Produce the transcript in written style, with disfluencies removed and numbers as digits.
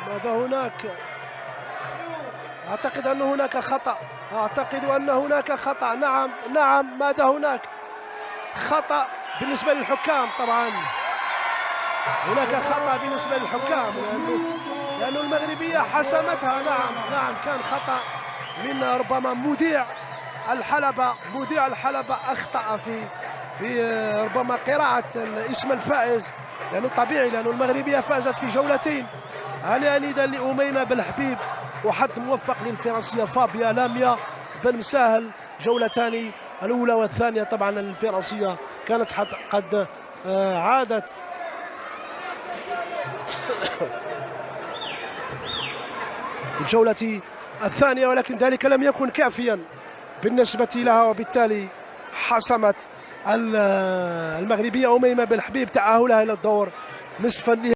ماذا هناك؟ أعتقد أن هناك خطأ. أعتقد أن هناك خطأ. نعم ماذا هناك؟ خطأ بالنسبة للحكام. طبعا هناك خطأ بالنسبة للحكام لأن المغربية حسمتها. نعم كان خطأ من ربما مذيع الحلبة أخطأ في ربما قراءة اسم الفائز، لأنه طبيعي لأن المغربية فازت في جولتين. هنيئا لأميمة بالحبيب وحد موفق للفرنسية فابيا لاميا بن مساهل. جولتان الأولى والثانية طبعا الفرنسية كانت قد عادت الجولة الثانية، ولكن ذلك لم يكن كافيا بالنسبة لها، وبالتالي حسمت المغربية أميمة بالحبيب تأهلها إلى الدور نصف النهائي.